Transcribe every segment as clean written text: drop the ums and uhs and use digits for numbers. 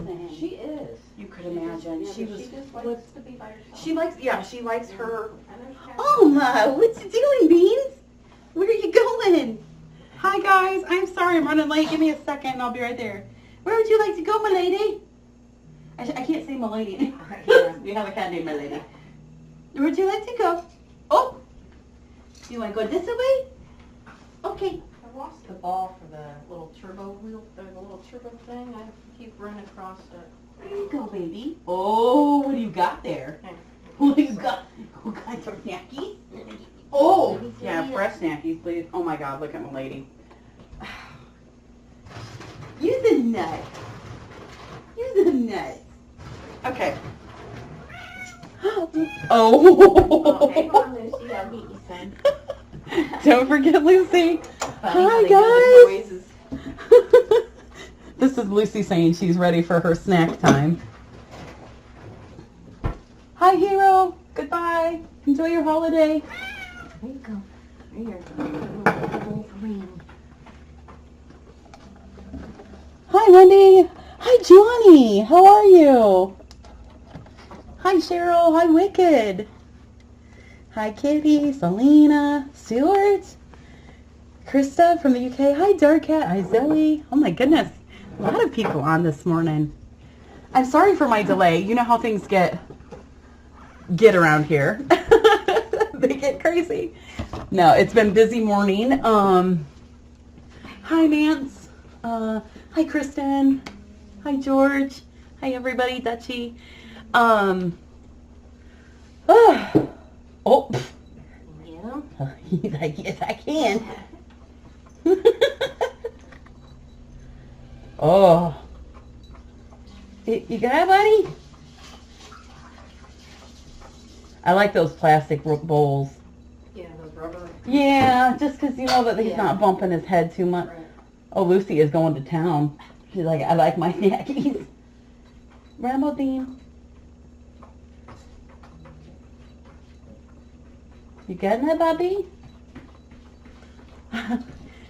morning. She is. You could imagine. She just likes to be by herself. She likes her. Alma, what you doing, Beans? Where are you going? Hi, guys. I'm sorry I'm running late. Give me a second and I'll be right there. Where would you like to go, my lady? I can't say my lady anymore. You have a cat named my lady. Where would you like to go? Oh, you want to go this way? Okay. I lost the ball for the little turbo wheel, the little turbo thing. I keep running across it. There you go, baby. Oh, what do you got there? What do you got? Oh, got your snackies? Oh, yeah, fresh snackies, please. Oh my God, look at my lady. You're the nut. You're the nut. Okay. Oh, hang on, Lucy. I'll meet you soon. Don't forget Lucy. Hi, guys. This is Lucy saying she's ready for her snack time. Hi, Hero. Goodbye. Enjoy your holiday. There you go. There you go. Hi, Wendy. Hi, Johnny. How are you? Hi, Cheryl. Hi, Wicked. Hi, Kitty, Selena, Stuart, Krista from the UK. Hi, Dark Cat. Hi, Zoe. Oh, my goodness. A lot of people on this morning. I'm sorry for my delay. You know how things get around here. They get crazy. No, it's been a busy morning. Hi, Nance. Hi, Kristen. Hi, George. Hi, everybody. Dutchie. Oh. Yeah. He's like, yes, I can. Oh. You got it, buddy? I like those plastic bowls. Yeah, those rubber. Yeah, just because you know that he's Yeah. not bumping his head too much. Right. Oh, Lucy is going to town. She's like, I like my snackies. Rambo Bean. You getting it, Bobby?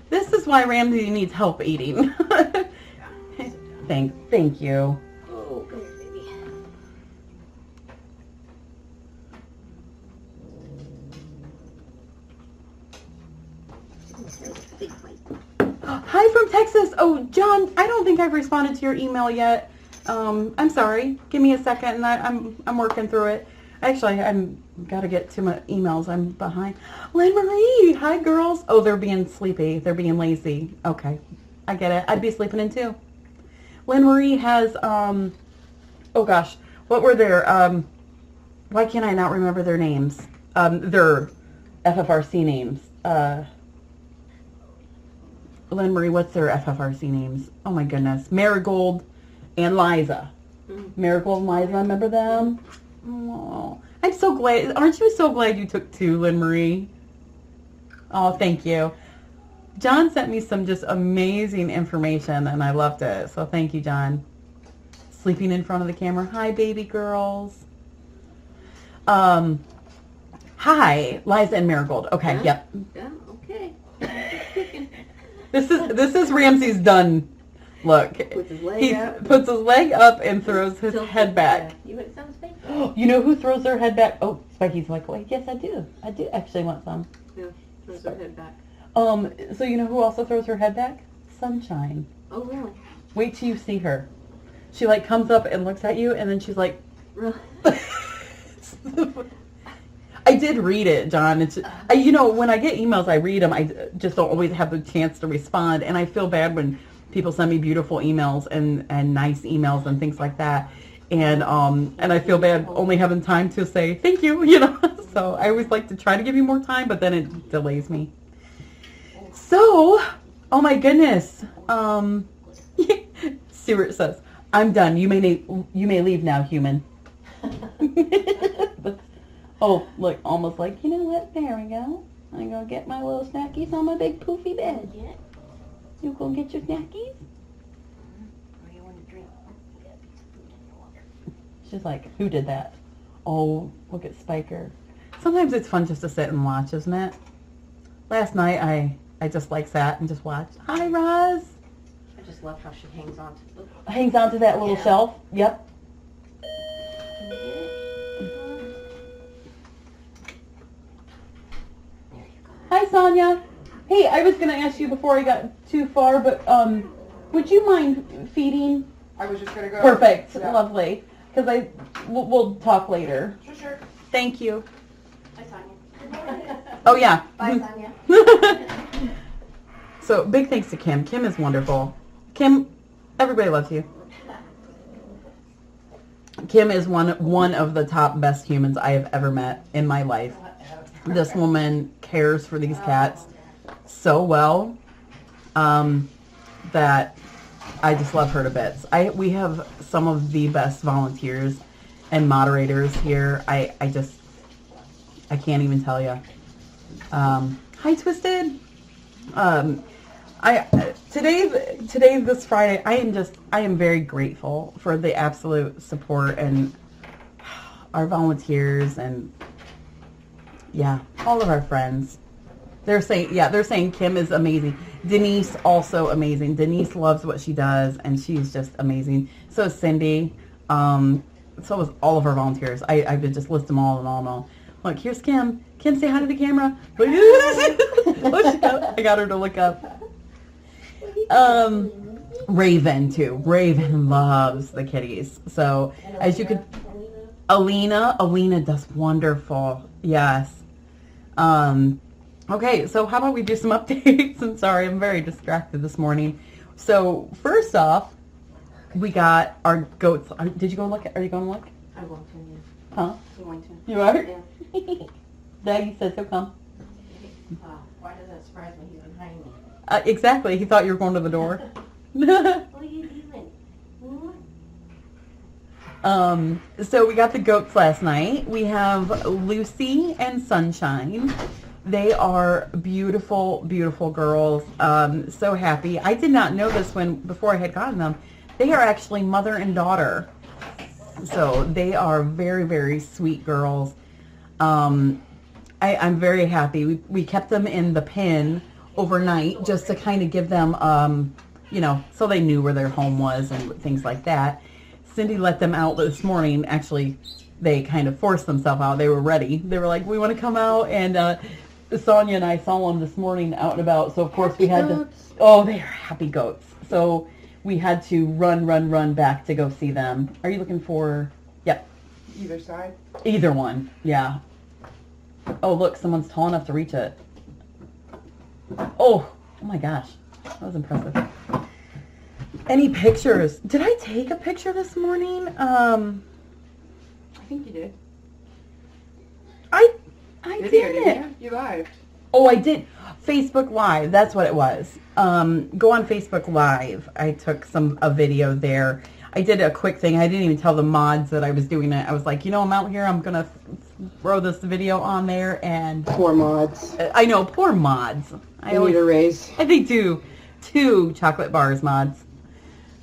This is why Ramsey needs help eating. Thank you. Oh, come here, baby. Hi from Texas. Oh, John, I don't think I've responded to your email yet. I'm sorry. Give me a second, and I'm working through it. Actually, I'm got to get to my emails. I'm behind. Lynn Marie. Hi, girls. Oh, they're being sleepy. They're being lazy. Okay, I get it. I'd be sleeping in too. Lynn Marie has. Oh gosh, what were their? Why can't I not remember their names? Their FFRC names. Lynn Marie, what's their FFRC names? Oh my goodness. Marigold and Liza. Marigold and Liza, remember them? Oh, I'm so glad. Aren't you so glad you took two, Lynn Marie? Oh, thank you. John sent me some just amazing information and I loved it. So thank you, John. Sleeping in front of the camera. Hi, baby girls. Hi, Liza and Marigold. Okay, Yeah. yep. Yeah, okay. This is Ramsey's done look. Puts his leg He up. puts his leg up and throws his head back. You want some steak? You know who throws their head back? Oh, Spiky's like, wait, yes, I do. I do actually want some. Yeah, throws her head back. So you know who also throws her head back? Sunshine. Oh, really? Wait till you see her. She like comes up and looks at you and then she's like, Really? I did read it, John. It's you know, when I get emails, I read them. I just don't always have the chance to respond, and I feel bad when people send me beautiful emails and nice emails and things like that. And I feel bad only having time to say thank you, you know. So I always like to try to give you more time, but then it delays me. So, oh my goodness. Stuart says, "I'm done. You may leave now, human." Oh, look, almost like, you know what? There we go. I'm going to get my little snackies on my big poofy bed. Yeah. You going to get your snackies? What do you want to drink? She's like, who did that? Oh, look at Spiker. Sometimes it's fun just to sit and watch, isn't it? Last night, I just like sat and just watched. Hi, Roz. I just just love how she hangs on to the... Hangs onto that little shelf. Yep. Can you get it? There you go. Hi, Sonia. Hey, I was going to ask you before I got too far, but would you mind feeding? I was just gonna go. Perfect. Yeah. Lovely. Because we'll talk later. Sure. Thank you. Hi, Sonia. Oh, yeah. Bye, Sonia. So, big thanks to Kim. Kim is wonderful. Kim, everybody loves you. Kim is one of the top best humans I have ever met in my life. This woman cares for these cats so well that I just love her to bits. We have some of the best volunteers and moderators here. I can't even tell you. Hi, Twisted. Today, this Friday, I am very grateful for the absolute support and our volunteers and all of our friends. They're saying Kim is amazing. Denise also amazing. Denise loves what she does and she's just amazing. So is Cindy. So is all of our volunteers. I could just list them all and all. Look, here's Kim. Kim, say hi to the camera. I got her to look up. Raven too. Raven loves the kitties. So as you could, Alina does wonderful. Yes. Okay, so how about we do some updates? I'm sorry, I'm very distracted this morning. So first off, we got our goats. Did you go look? Are you going to look? I'm going to, yeah. Huh? I'm going to. You are? Yeah. Daddy said so. Come. Why does that surprise me? He's behind me. Exactly. He thought you were going to the door. What are you doing? So we got the goats last night. We have Lucy and Sunshine. They are beautiful, beautiful girls. So happy. I did not know this before I had gotten them. They are actually mother and daughter. So they are very, very sweet girls. I'm very happy. We kept them in the pen overnight just to kind of give them, so they knew where their home was and things like that. Cindy let them out this morning. Actually, they kind of forced themselves out. They were ready. They were like, we want to come out. And Sonia and I saw them this morning out and about. So, of course, we had to... Oh, they are happy goats. So we had to run back to go see them. Are you looking for... Yep. Either side? Either one, yeah. Oh, look, someone's tall enough to reach it. Oh my gosh. That was impressive. Any pictures? Did I take a picture this morning? I think you did. I didn't. You lived. Oh, I did. Facebook Live. That's what it was. Go on Facebook Live. I took a video there. I did a quick thing. I didn't even tell the mods that I was doing it. I was like, I'm out here. I'm going to throw this video on there. And Poor mods. I know, poor mods. They need a raise. They do. 2 chocolate bars mods.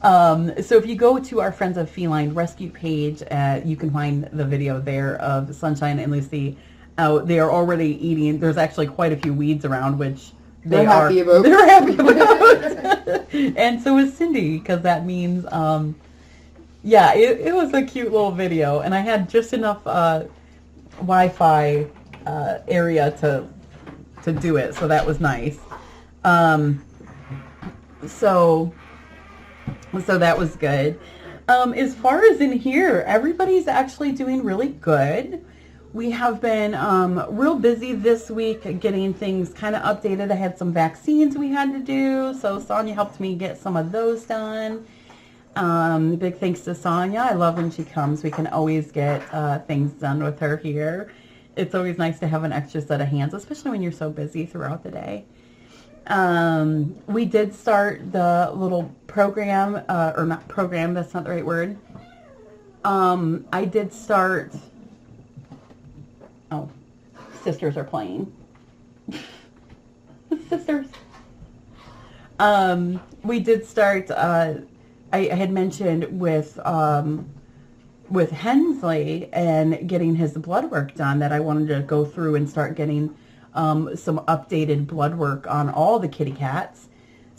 So if you go to our Friends of Feline Rescue page, you can find the video there of Sunshine and Lucy. They are already eating. There's actually quite a few weeds around, which they're happy about. And so is Cindy, because that means, it was a cute little video. And I had just enough Wi-Fi area to do it, so that was nice. So that was good. As far as in here, everybody's actually doing really good. We have been real busy this week getting things kind of updated. I had some vaccines we had to do, so Sonia helped me get some of those done. Big thanks to Sonia. I love when she comes. We can always get things done with her here. It's always nice to have an extra set of hands, especially when you're so busy throughout the day. We did start the little program, or not program, that's not the right word. I did start, sisters are playing. Sisters. We did start, I had mentioned with Hensley and getting his blood work done that I wanted to go through and start getting some updated blood work on all the kitty cats.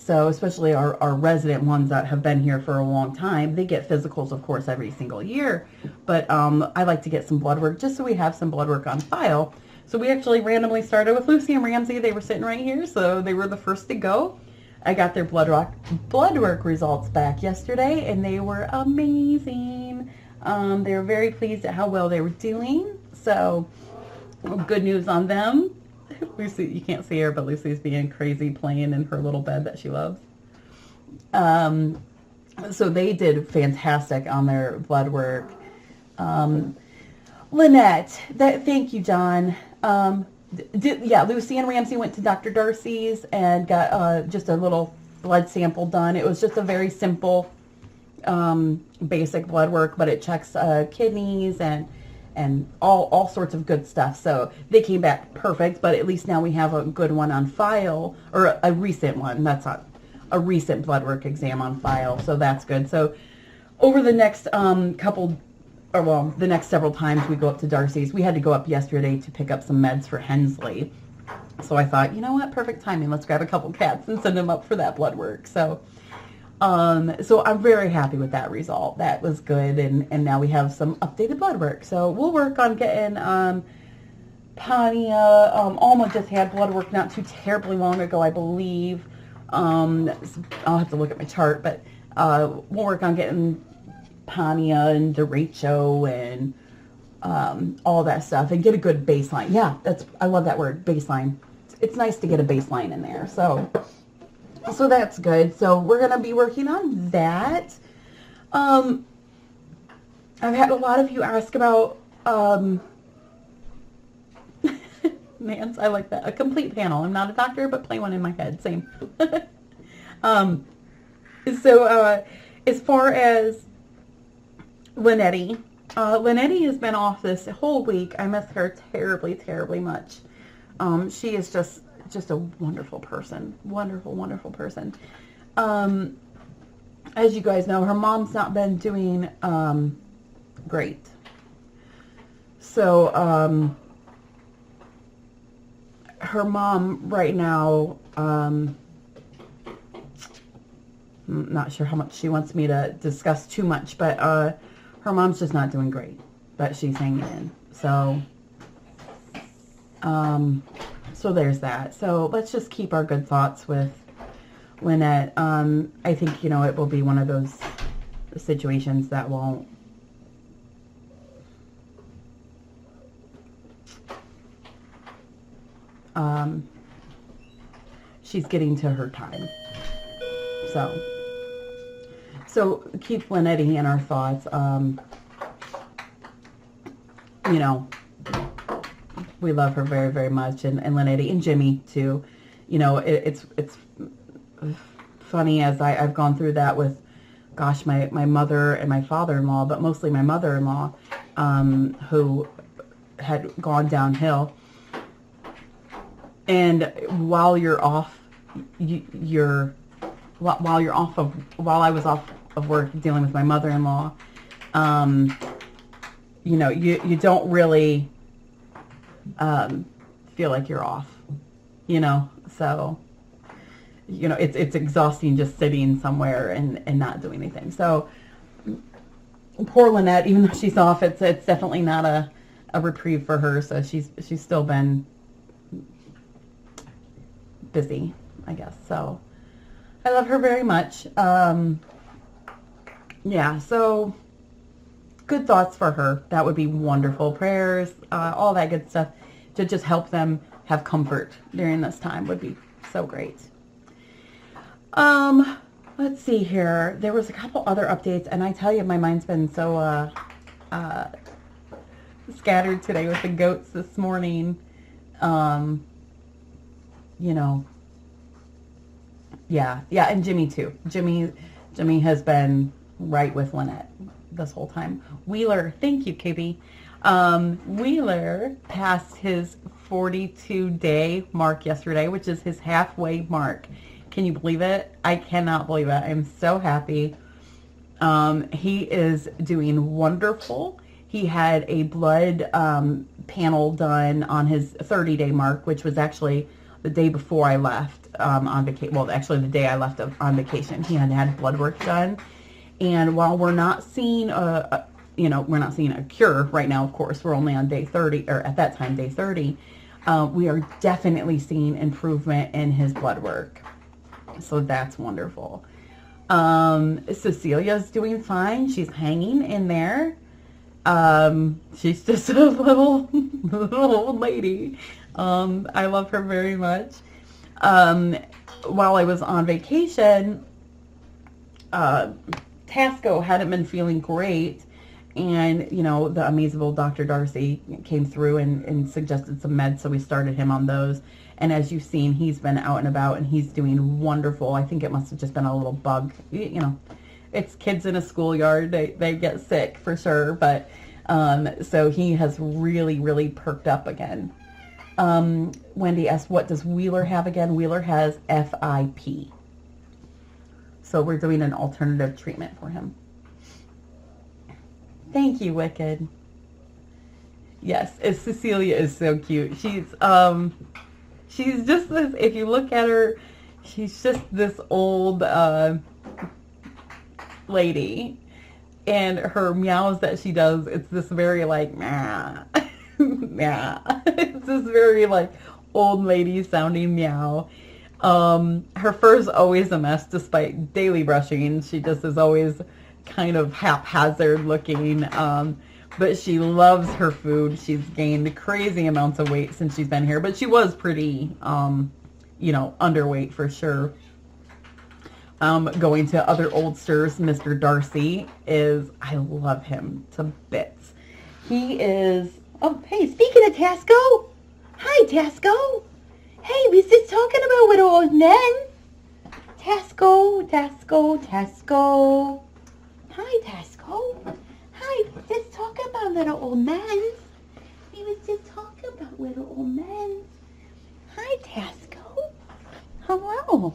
So especially our resident ones that have been here for a long time, they get physicals, of course, every single year. But I like to get some blood work just so we have some blood work on file. So we actually randomly started with Lucy and Ramsey. They were sitting right here, so they were the first to go. I got their blood work results back yesterday, and they were amazing. They were very pleased at how well they were doing. So good news on them. Lucy, you can't see her, but Lucy's being crazy playing in her little bed that she loves. So they did fantastic on their blood work. Lynette, thank you, John. Lucy and Ramsey went to Dr. Darcy's and got just a little blood sample done. It was just a very simple, basic blood work, but it checks kidneys and all sorts of good stuff. So they came back perfect, but at least now we have a good one on file, or a recent one. That's not a recent blood work exam on file, so that's good. So over the next the next several times we go up to Darcy's. We had to go up yesterday to pick up some meds for Hensley. So I thought, you know what, perfect timing. Let's grab a couple cats and send them up for that blood work. So I'm very happy with that result. That was good, and now we have some updated blood work. So we'll work on getting Pania. Alma just had blood work not too terribly long ago, I believe. I'll have to look at my chart, but we'll work on getting Pania and derecho and all that stuff, and get a good baseline. Yeah, I love that word, baseline. It's nice to get a baseline in there. So that's good. So we're going to be working on that. I've had a lot of you ask about, Nance, I like that. A complete panel. I'm not a doctor, but play one in my head. Same. So as far as Lynette has been off this whole week. I miss her terribly, terribly much. She is just a wonderful person. Wonderful, wonderful person. As you guys know, her mom's not been doing great. So her mom right now, I'm not sure how much she wants me to discuss too much, but her mom's just not doing great, but she's hanging in. So there's that. So let's just keep our good thoughts with Lynette. I think, it will be one of those situations that won't, she's getting to her time. So keep Lynette in our thoughts. We love her very, very much, and Lynette and Jimmy too. It's funny as I've gone through that with, gosh, my mother and my father-in-law, but mostly my mother-in-law, who had gone downhill. And while you're off, while I was off of work dealing with my mother-in-law, you don't really feel like you're off, so it's exhausting just sitting somewhere and not doing anything. So poor Lynette, even though she's off, it's definitely not a reprieve for her. So she's still been busy, I guess. So I love her very much. Yeah, so good thoughts for her. That would be wonderful. Prayers, all that good stuff to just help them have comfort during this time would be so great. Let's see here. There was a couple other updates, and I tell you, my mind's been so scattered today with the goats this morning. Yeah, and Jimmy too. Jimmy has been right with Lynette this whole time. Wheeler, thank you, KB. Wheeler passed his 42-day mark yesterday, which is his halfway mark. Can you believe it? I cannot believe it. I'm so happy. He is doing wonderful. He had a blood panel done on his 30-day mark, which was actually the day before I left on vacation. Well, actually the day I left on vacation, he had blood work done. And while we're not seeing we're not seeing a cure right now, of course, we're only on day 30, or at that time, day 30. We are definitely seeing improvement in his blood work. So that's wonderful. Cecilia's doing fine. She's hanging in there. She's just a little old lady. I love her very much. While I was on vacation, Tasco hadn't been feeling great, and the amazable Dr. Darcy came through and suggested some meds, so we started him on those. And as you've seen, he's been out and about, and he's doing wonderful. I think it must have just been a little bug. It's kids in a schoolyard. They get sick for sure, but so he has really, really perked up again. Wendy asked, what does Wheeler have again? Wheeler has FIP. So we're doing an alternative treatment for him. Thank you, Wicked. Yes, Cecilia is so cute. She's just this, if you look at her, she's just this old lady. And her meows that she does, it's this very like, meow. Meow. It's this very like old lady sounding meow. Her fur's always a mess despite daily brushing. She just is always kind of haphazard looking. But she loves her food. She's gained crazy amounts of weight since she's been here. But she was pretty, underweight for sure. Going to other oldsters, Mr. Darcy I love him to bits. He is, oh, hey, speaking of Tasco. Hi, Tasco. Hey, we was just talking about little old men. Tasco. Hi, Tasco. Hi, just talking about little old men. We was just talking about little old men. Hi, Tasco. Hello.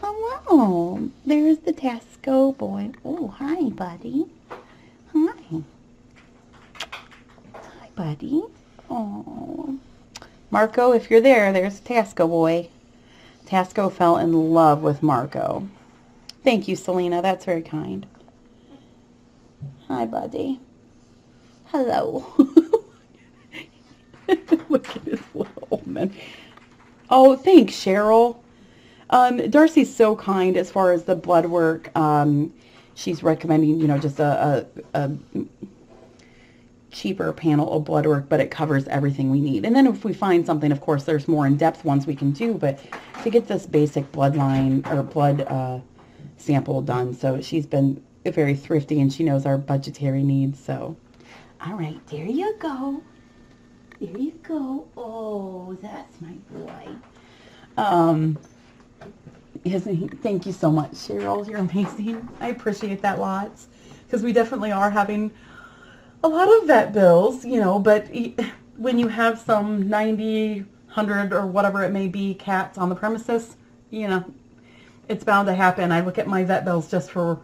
Hello. There's the Tasco boy. Oh, hi, buddy. Hi. Hi, buddy. Oh. Marco, if you're there, there's Tasco boy. Tasco fell in love with Marco. Thank you, Selena. That's very kind. Hi, buddy. Hello. Look at this little old man. Oh, thanks, Cheryl. Darcy's so kind as far as the blood work. She's recommending, just a cheaper panel of blood work, but it covers everything we need. And then if we find something, of course, there's more in-depth ones we can do, but to get this basic bloodline or blood sample done. So she's been very thrifty, and she knows our budgetary needs. So, all right, there you go. There you go. Oh, that's my boy. Thank you so much, Cheryl. You're amazing. I appreciate that lots, because we definitely are having a lot of vet bills, but when you have some 90, 100, or whatever it may be cats on the premises, it's bound to happen. I look at my vet bills just for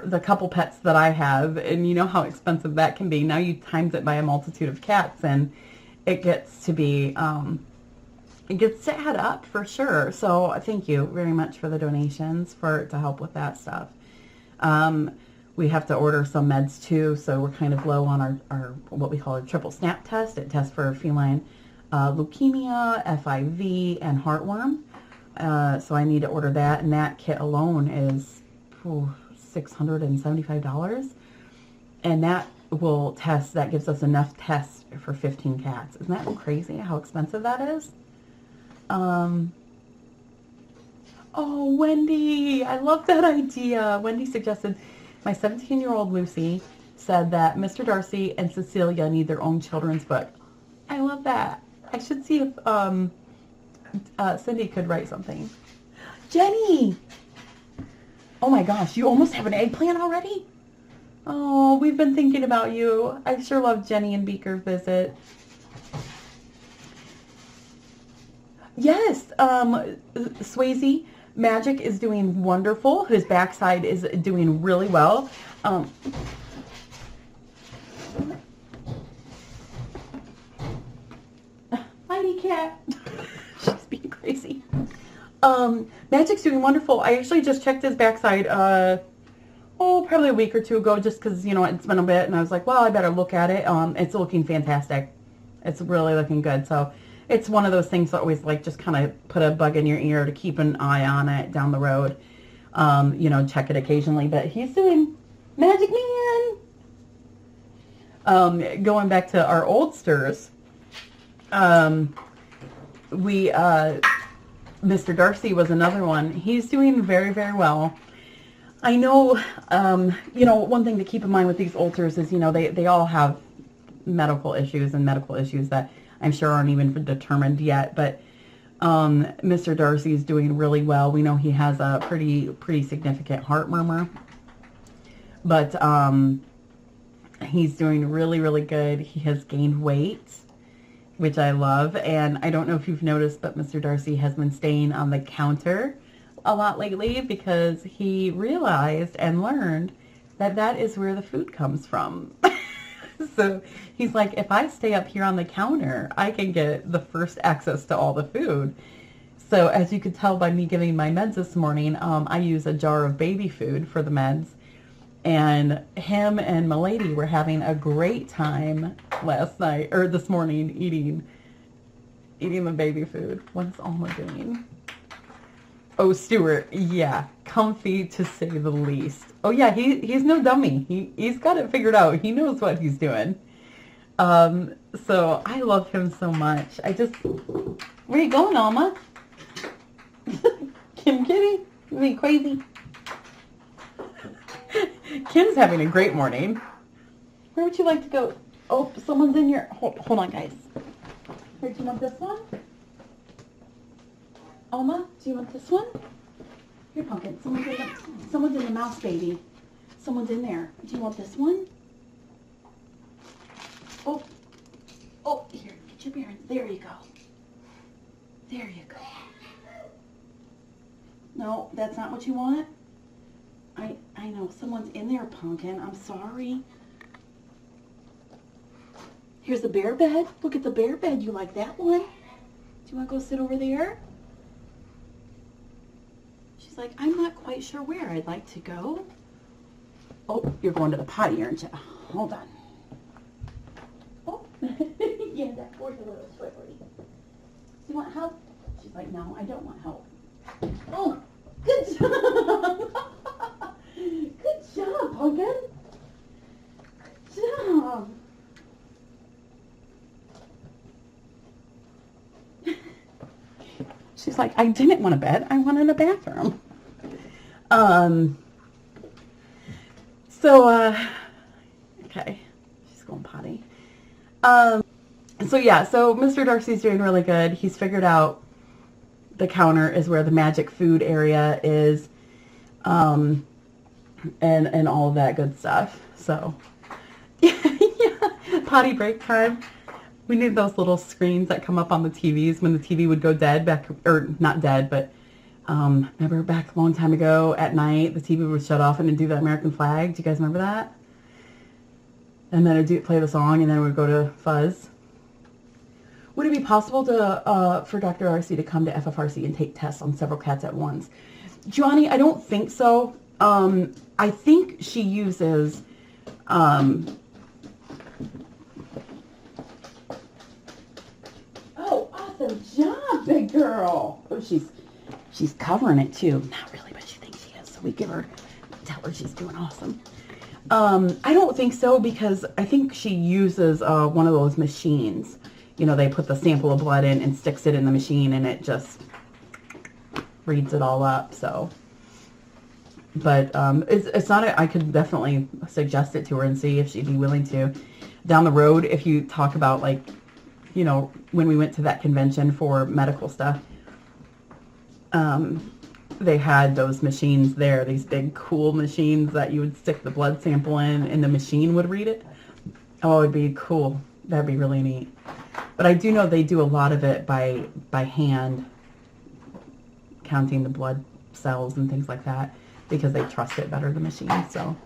the couple pets that I have, and you know how expensive that can be. Now you times it by a multitude of cats, and it gets to be, it gets to add up for sure. So thank you very much for the donations to help with that stuff. We have to order some meds too, so we're kind of low on our what we call a triple snap test. It tests for feline leukemia, FIV, and heartworm. So I need to order that, and that kit alone is $675. And that will test, that gives us enough tests for 15 cats. Isn't that crazy how expensive that is? Oh, Wendy, I love that idea. Wendy suggested, my 17-year-old Lucy said that Mr. Darcy and Cecilia need their own children's book. I love that. I should see if Cindy could write something. Jenny! Oh my gosh, you almost have an eggplant already? Oh, we've been thinking about you. I sure love Jenny and Beaker's visit. Yes, Swayze Magic is doing wonderful. His backside is doing really well. Mighty cat. being crazy. Magic's doing wonderful. I actually just checked his backside, probably a week or two ago, just because, you know, it's been a bit, and I was like, well, I better look at it. It's looking fantastic. It's really looking good. So it's one of those things that always, like, just kind of put a bug in your ear to keep an eye on it down the road. You know, check it occasionally, but he's doing Magic Man. Going back to our oldsters, Mr. Darcy was another one. He's doing very, very well. I know, you know, one thing to keep in mind with these oldsters is, you know, they all have medical issues that I'm sure aren't even determined yet, but Mr. Darcy is doing really well. We know he has a pretty significant heart murmur, but he's doing really, really good. He has gained weight, which I love, and I don't know if you've noticed, but Mr. Darcy has been staying on the counter a lot lately because he realized and learned that that is where the food comes from. So he's like, if I stay up here on the counter, I can get the first access to all the food. So as you could tell by me giving my meds this morning, I use a jar of baby food for the meds. And him and Milady were having a great time this morning eating the baby food. What is Alma doing? Oh, Stuart, yeah, comfy to say the least. Oh yeah, he's no dummy. He's got it figured out. He knows what he's doing. So I love him so much. Where you going, Alma? Kim Kitty? You being crazy? Kim's having a great morning. Where would you like to go? Oh, someone's in your... Hold on, guys. Here, do you want this one? Alma, do you want this one? Here, Pumpkin. Someone's in the mouse, baby. Someone's in there. Do you want this one? Oh, here. Get your bearings. There you go. There you go. No, that's not what you want? I know. Someone's in there, Pumpkin. I'm sorry. Here's the bear bed. Look at the bear bed. You like that one? Do you want to go sit over there? She's like, I'm not quite sure where I'd like to go. Oh, you're going to the potty, aren't you? Hold on. Oh, yeah, that poor little swivery. Do you want help? She's like, no, I don't want help. Oh, good job. Good job, Pumpkin. Good job. She's like, I didn't want a bed. I wanted a bathroom. Okay. She's going potty. So Mr. Darcy's doing really good. He's figured out the counter is where the magic food area is, and all of that good stuff. So, yeah, potty break time. We need those little screens that come up on the TVs when the TV would go dead not dead, but remember back a long time ago at night, the TV would shut off and it'd do the American flag. Do you guys remember that? And then it'd play the song and then it would go to fuzz. Would it be possible for Dr. Darcy to come to FFRC and take tests on several cats at once? Gianni, I don't think so. I think she uses... Awesome job, big girl. Oh, she's covering it too. Not really, but she thinks she is. So we tell her she's doing awesome. I don't think so because I think she uses one of those machines. You know, they put the sample of blood in and sticks it in the machine and it just reads it all up. So, but it's not. I could definitely suggest it to her and see if she'd be willing to. Down the road, if you talk about like, you know, when we went to that convention for medical stuff, they had those machines there, these big cool machines that you would stick the blood sample in and the machine would read it. Oh, it'd be cool. That'd be really neat. But I do know they do a lot of it by hand, counting the blood cells and things like that, because they trust it better, the machine. So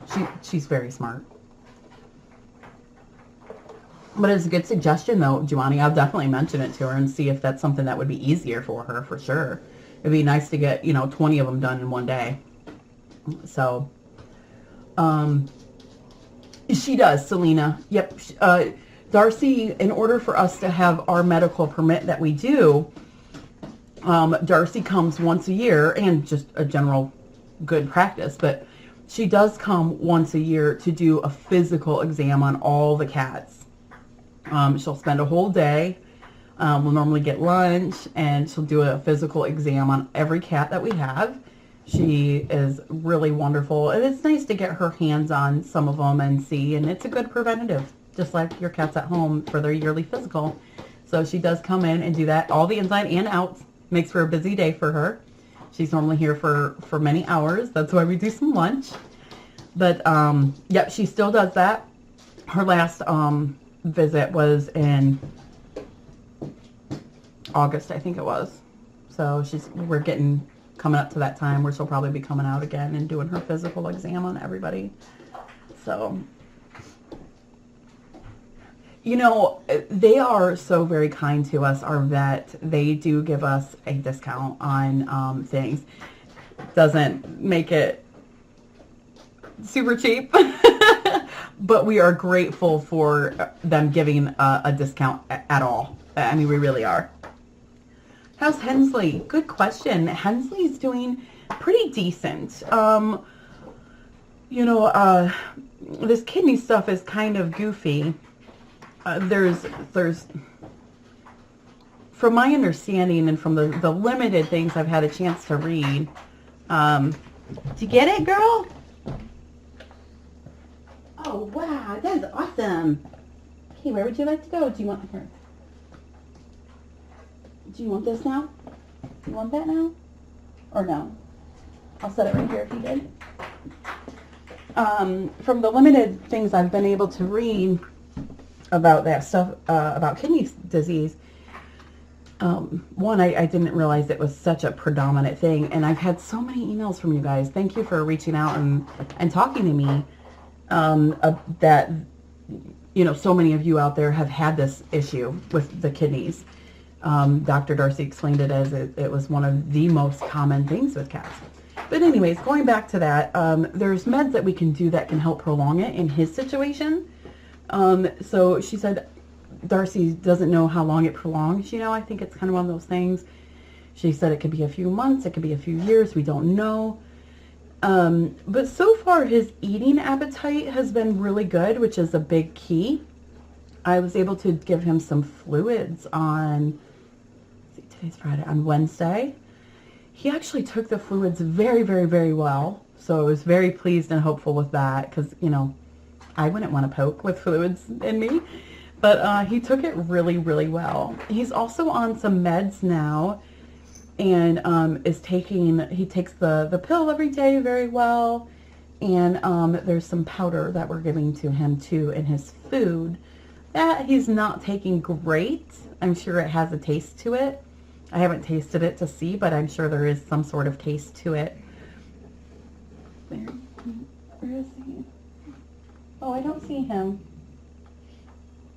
she's very smart. But it's a good suggestion, though, Giovanni. I'll definitely mention it to her and see if that's something that would be easier for her, for sure. It'd be nice to get, 20 of them done in one day. So, she does, Selena. Yep. Darcy, in order for us to have our medical permit that we do, Darcy comes once a year, and just a general good practice, but she does come once a year to do a physical exam on all the cats. She'll spend a whole day. We'll normally get lunch, and she'll do a physical exam on every cat that we have. She is really wonderful, and it's nice to get her hands on some of them and see, and it's a good preventative, just like your cats at home for their yearly physical. So she does come in and do that, all the inside and outs. Makes for a busy day for her. She's normally here for many hours. That's why we do some lunch. But, yep, she still does that. Her last visit was in August, I think it was. So we're coming up to that time where she'll probably be coming out again and doing her physical exam on everybody. So, they are so very kind to us, our vet. They do give us a discount on things. Doesn't make it super cheap, but we are grateful for them giving a discount at all. I mean, we really are. How's Hensley? Good question. Hensley's doing pretty decent. This kidney stuff is kind of goofy. There's from my understanding and from the limited things I've had a chance to read, did you get it, girl? Oh, wow, that is awesome. Okay, where would you like to go? Do you want her? Do you want this now? Do you want that now? Or no? I'll set it right here if you did. From the limited things I've been able to read about that stuff, about kidney disease, one, I didn't realize it was such a predominant thing, and I've had so many emails from you guys. Thank you for reaching out and talking to me, that, so many of you out there have had this issue with the kidneys. Dr. Darcy explained it as it was one of the most common things with cats. But anyways, going back to that, there's meds that we can do that can help prolong it in his situation. So she said Darcy doesn't know how long it prolongs. I think it's kind of one of those things. She said it could be a few months, it could be a few years, we don't know. But so far his eating appetite has been really good, which is a big key. I was able to give him some fluids on, today's Friday, on Wednesday. He actually took the fluids very, very, very well. So I was very pleased and hopeful with that because, I wouldn't want to poke with fluids in me. But he took it really, really well. He's also on some meds now and he takes the pill every day very well. And there's some powder that we're giving to him too in his food that he's not taking great. I'm sure it has a taste to it. I haven't tasted it to see, but I'm sure there is some sort of taste to it. Where is he? Oh, I don't see him.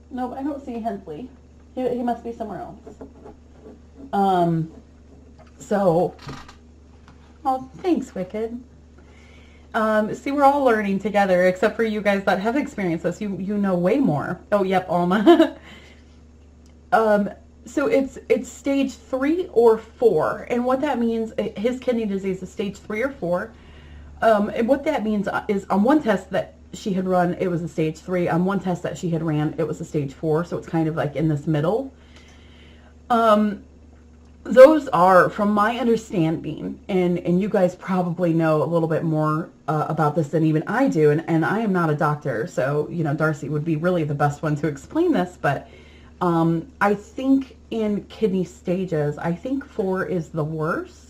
No, I don't see Hensley. He must be somewhere else. Oh, thanks, Wicked. See, we're all learning together, except for you guys that have experienced this. You know way more. Oh, yep, Alma. So it's stage 3 or 4, and what that means, his kidney disease is stage 3 or 4. And what that means is on one test that she had run, it was a stage 3. On one test that she had ran, it was a stage 4. So it's kind of like in this middle. Those are, from my understanding, and you guys probably know a little bit more about this than even I do, and I am not a doctor, so, Darcy would be really the best one to explain this, but I think in kidney stages, I think 4 is the worst.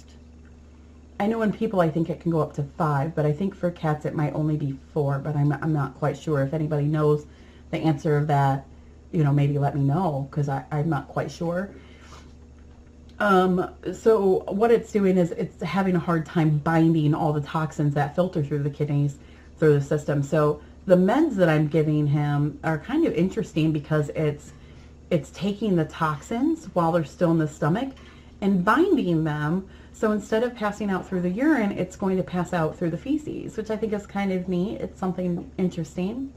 I know in people, I think it can go up to 5, but I think for cats, it might only be 4, but I'm not quite sure. If anybody knows the answer of that, maybe let me know, because I'm not quite sure. So what it's doing is it's having a hard time binding all the toxins that filter through the kidneys, through the system. So the meds that I'm giving him are kind of interesting because it's taking the toxins while they're still in the stomach and binding them. So instead of passing out through the urine, it's going to pass out through the feces, which I think is kind of neat. It's something interesting.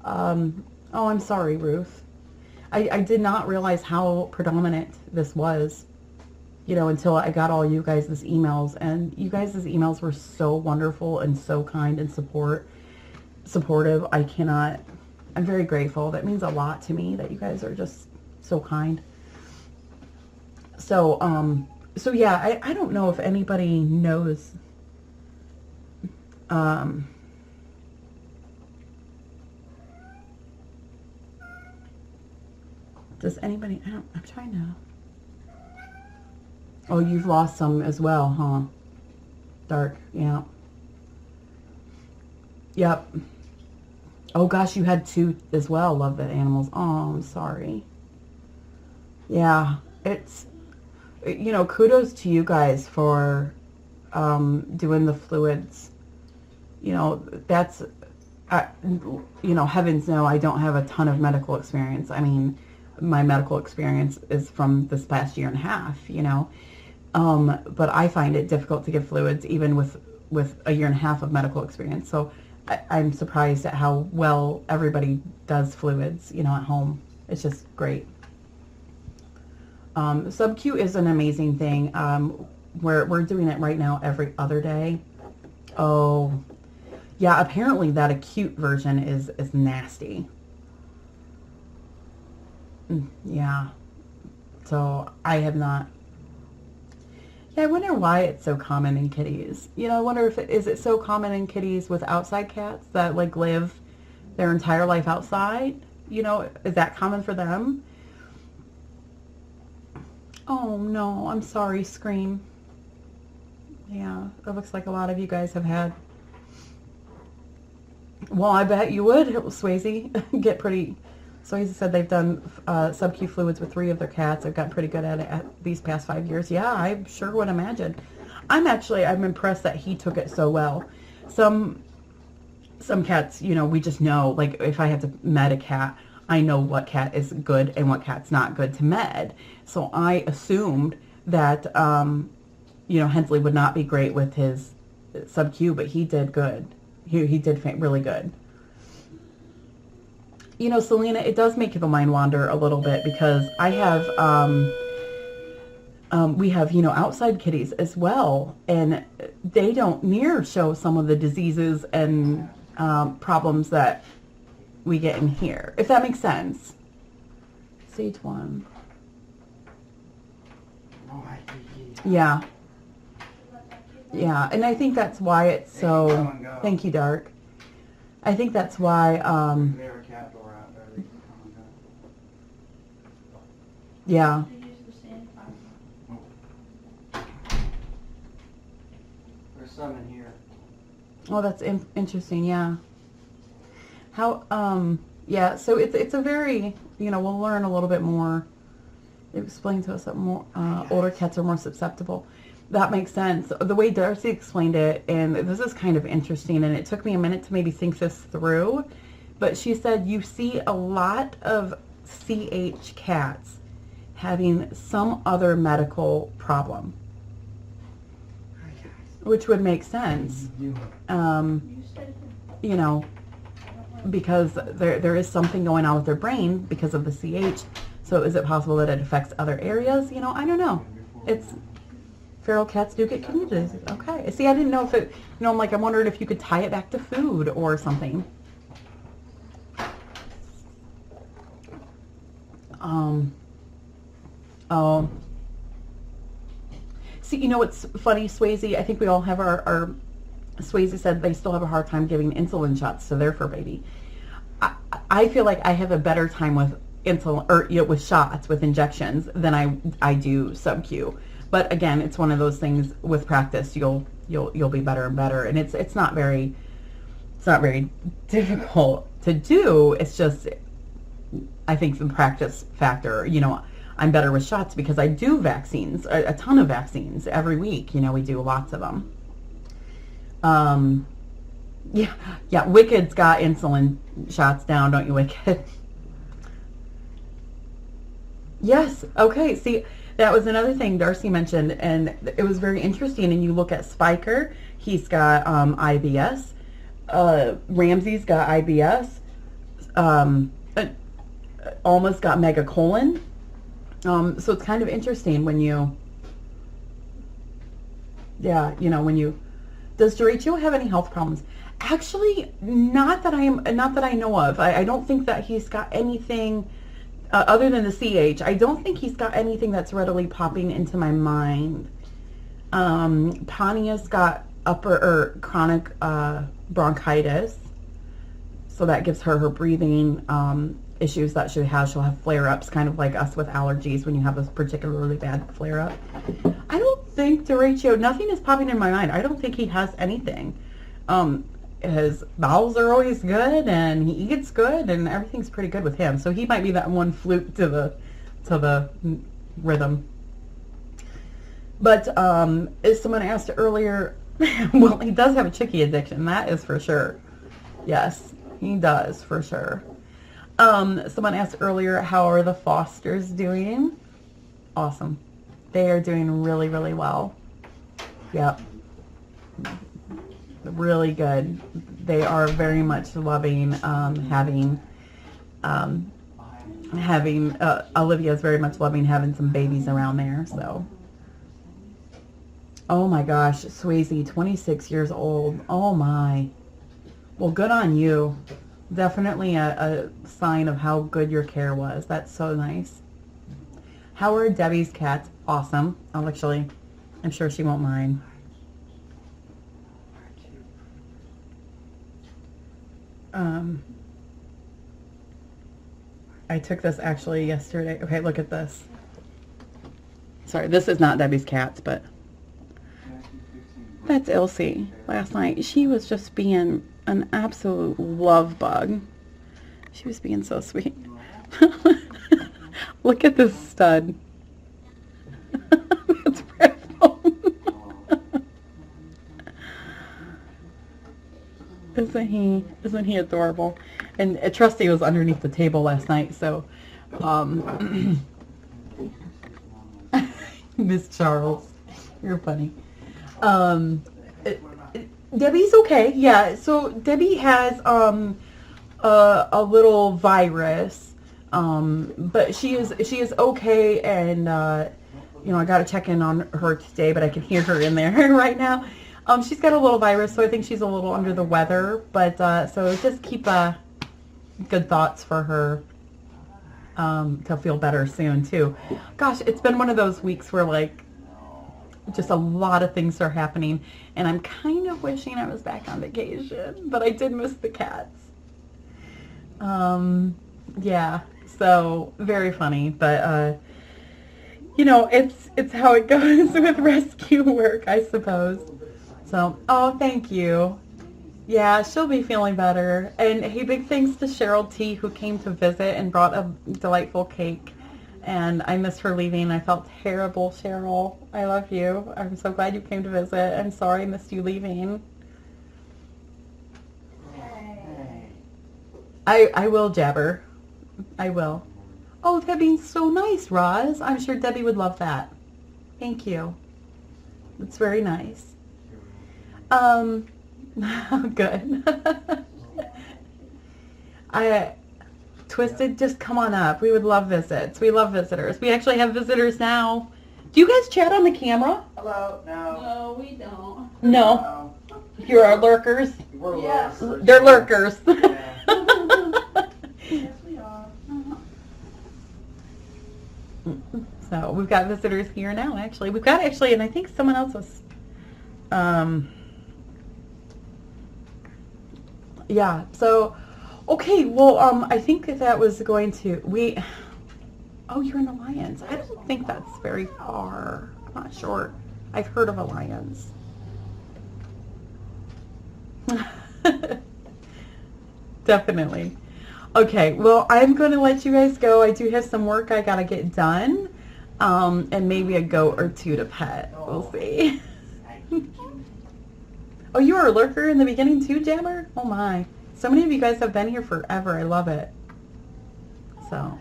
Oh, I'm sorry, Ruth. I did not realize how predominant this was, you know, until I got all you guys' emails. And you guys' emails were so wonderful and so kind and supportive. I'm very grateful. That means a lot to me that you guys are just so kind. So yeah, I don't know if anybody knows, does anybody, I'm trying to, oh, you've lost some as well, huh? Dark, yeah. Yep. Oh gosh, you had 2 as well. Love that animals. Oh, I'm sorry. Yeah, it's, you know, kudos to you guys for doing the fluids. You know, that's, you know, heavens no, I don't have a ton of medical experience. I mean, my medical experience is from this past year and a half, you know. But I find it difficult to give fluids even with a year and a half of medical experience. So I'm surprised at how well everybody does fluids, you know, at home. It's just great. Sub-Q is an amazing thing. We're doing it right now every other day. Oh, yeah, apparently that acute version is nasty. Yeah. So I have not. Yeah, I wonder why it's so common in kitties. You know, I wonder if is it so common in kitties with outside cats that like live their entire life outside? You know, is that common for them? Oh no, I'm sorry, Scream. Yeah, it looks like a lot of you guys have had. Well, I bet you would, Swayze. Get pretty. Swayze said they've done sub-Q fluids with 3 of their cats. They've gotten pretty good at it these past 5 years. Yeah, I sure would imagine. I'm impressed that he took it so well. Some cats, you know, we just know, like if I have to med a cat, I know what cat is good and what cat's not good to med. So I assumed that, you know, Hensley would not be great with his sub-Q, but he did good. He did really good. You know, Selena, it does make the mind wander a little bit because I have, we have, you know, outside kitties as well, and they don't near show some of the diseases and problems that we get in here, if that makes sense. Stage 1. Yeah. Yeah, and I think that's why it's so, thank you, Dark. I think that's why, yeah. There's some in here. Oh, that's interesting, yeah. How, yeah, so it's a very, you know, we'll learn a little bit more. They explained to us that more, older cats are more susceptible. That makes sense. The way Darcy explained it, and this is kind of interesting, and it took me a minute to maybe think this through, but she said you see a lot of CH cats having some other medical problem, which would make sense, you know, because there is something going on with their brain because of the CH. So is it possible that it affects other areas? You know, I don't know. It's feral cats do get kidney disease. Okay. See, I didn't know if it, you know, I'm wondering if you could tie it back to food or something. Oh. See, you know what's funny, Swayze? I think we all have our Swayze said they still have a hard time giving insulin shots to their fur baby. I feel like I have a better time with insulin, or you know, with shots, with injections, than I do sub-Q. But again, it's one of those things with practice. You'll be better and better, and it's not very difficult to do. It's just, I think, the practice factor. You know, I'm better with shots because I do vaccines, a ton of vaccines every week. You know, we do lots of them. Yeah, Wicked's got insulin shots down, don't you, Wicked? Yes, okay, see, that was another thing Darcy mentioned, and it was very interesting, and you look at Spiker, he's got IBS, Ramsey's got IBS, almost got megacolon, so it's kind of interesting when you, does Derecho have any health problems? Actually, not that I know of. I don't think that he's got anything other than the CH. I don't think he's got anything that's readily popping into my mind. Ponya's got chronic bronchitis, so that gives her breathing issues that she has. She'll have flare-ups, kind of like us with allergies when you have a particularly bad flare-up. I don't think Derecho, nothing is popping in my mind. I don't think he has anything. His bowels are always good, and he eats good, and everything's pretty good with him. So he might be that one fluke to the rhythm. But as someone asked earlier, well, he does have a chickie addiction. That is for sure. Yes, he does for sure. Someone asked earlier, how are the Fosters doing? Awesome. They are doing really, really well. Yep. Really good. They are very much loving having Olivia's very much loving having some babies around there. So, oh my gosh, Swayze, 26 years old. Oh my. Well, good on you. Definitely a sign of how good your care was. That's so nice. How are Debbie's cats? Awesome. I'm sure she won't mind. I took this actually yesterday. Okay, look at this. Sorry, this is not Debbie's cats, but that's Elsie. Last night, she was just being an absolute love bug. She was being so sweet. Look at this stud. That's Bradful. Isn't he adorable? And Trusty was underneath the table last night, so Miss Charles, you're funny. Debbie's okay. Yeah, so Debbie has a little virus, but she is okay, and I got to check in on her today, but I can hear her in there right now. She's got a little virus, so I think she's a little under the weather, but so just keep good thoughts for her to feel better soon too. Gosh, it's been one of those weeks where like just a lot of things are happening, and I'm kind of wishing I was back on vacation, but I did miss the cats. Yeah, so very funny, but it's how it goes with rescue work, I suppose. So, oh, thank you. Yeah, she'll be feeling better. And hey, big thanks to Cheryl T, who came to visit and brought a delightful cake. And I missed her leaving. I felt terrible, Cheryl. I love you. I'm so glad you came to visit. I'm sorry I missed you leaving. I will, Jabber. I will. Oh, that being so nice, Roz. I'm sure Debbie would love that. Thank you. It's very nice. Good. Twisted, just come on up. We would love visits. We love visitors. We actually have visitors now. Do you guys chat on the camera? Hello? No. No, we don't. No. You're our lurkers? We're Yes. lurkers. They're lurkers. Yeah. Yes, we are. So we've got visitors here now, actually. We've got actually, and I think someone else was, yeah, so, okay, well, I think that was going to, oh, you're in Alliance. I don't think that's very far. I'm not sure. I've heard of Alliance. Definitely. Okay, well, I'm going to let you guys go. I do have some work I got to get done, and maybe a goat or two to pet. We'll see. Oh, you were a lurker in the beginning too, Jammer? Oh my. So many of you guys have been here forever. I love it. So.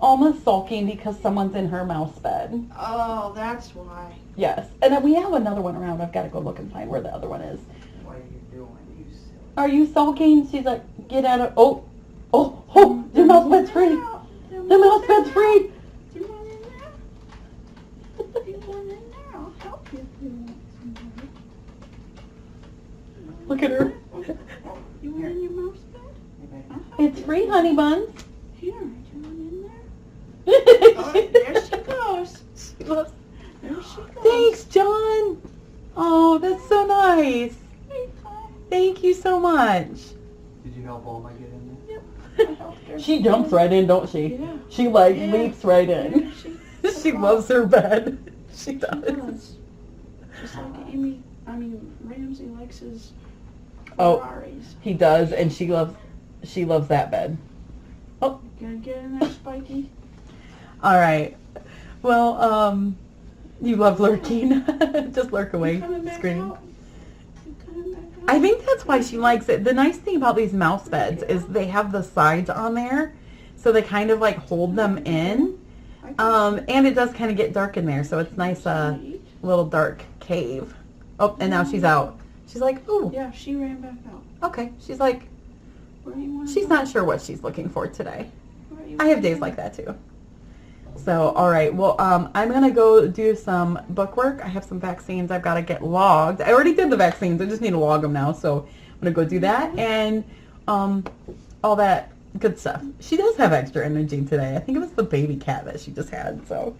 Alma's sulking because someone's in her mouse bed. Oh, that's why. Yes. And then we have another one around. I've got to go look and find where the other one is. What are you doing, you silly? Are you sulking? She's like, get out of... Oh. Oh. Oh. Your mouse bed's free. The mouse bed's free. You want in there? You want in there? I'll help you if you want somebody. Look at her. You want in your mouse bed? Hey, baby. I'll help It's you. free, honey buns. Here, do you want in there? Oh, there she goes. She loves- There she goes. Thanks, John. Oh, that's so nice. Hey, hi. Thank you so much. Did you help Alma get in there? I helped her. She jumps right in, don't she? Yeah. She like Yeah. leaps right in. Yeah, she She loves her bed. She She does. does. Just like Ramsey likes his Oh. Ferraris. He does, and she loves that bed. Gonna get in there, Spiky? All right. Well, you love lurking. Just lurk You away. coming back Scream. out? You coming back out? I think that's why she likes it. The nice thing about these mouse beds is they have the sides on there, so they kind of like hold them in. I can And it does kind of get dark in there, so it's nice, see. little dark cave. Oh, and now she's out. She's like, ooh, Yeah, she ran back out. okay. She's like, Where do you want she's not sure what she's looking for today. Where do you I have wanna days go? like that too. So, all right. Well, I'm going to go do some book work. I have some vaccines I've got to get logged. I already did the vaccines. I just need to log them now. So I'm going to go do that and all that good stuff. She does have extra energy today. I think it was the baby cat that she just had. So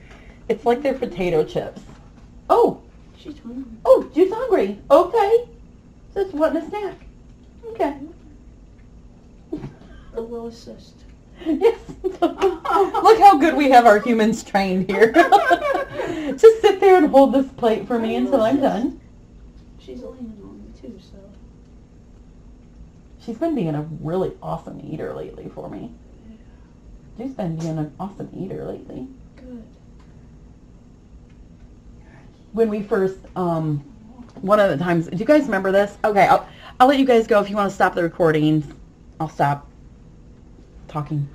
it's like their potato chips. Oh, She's hungry. oh, she's hungry. Okay. Just wanting a snack. Okay. I will assist. Yes. Look how good we have our humans trained here. Just sit there and hold this plate for me until I'm done. She's leaning on me too, so. She's been being a really awesome eater lately for me. She's been being an awesome eater lately. Good. When we first, one of the times, do you guys remember this? Okay, I'll let you guys go if you want to stop the recording. I'll stop talking.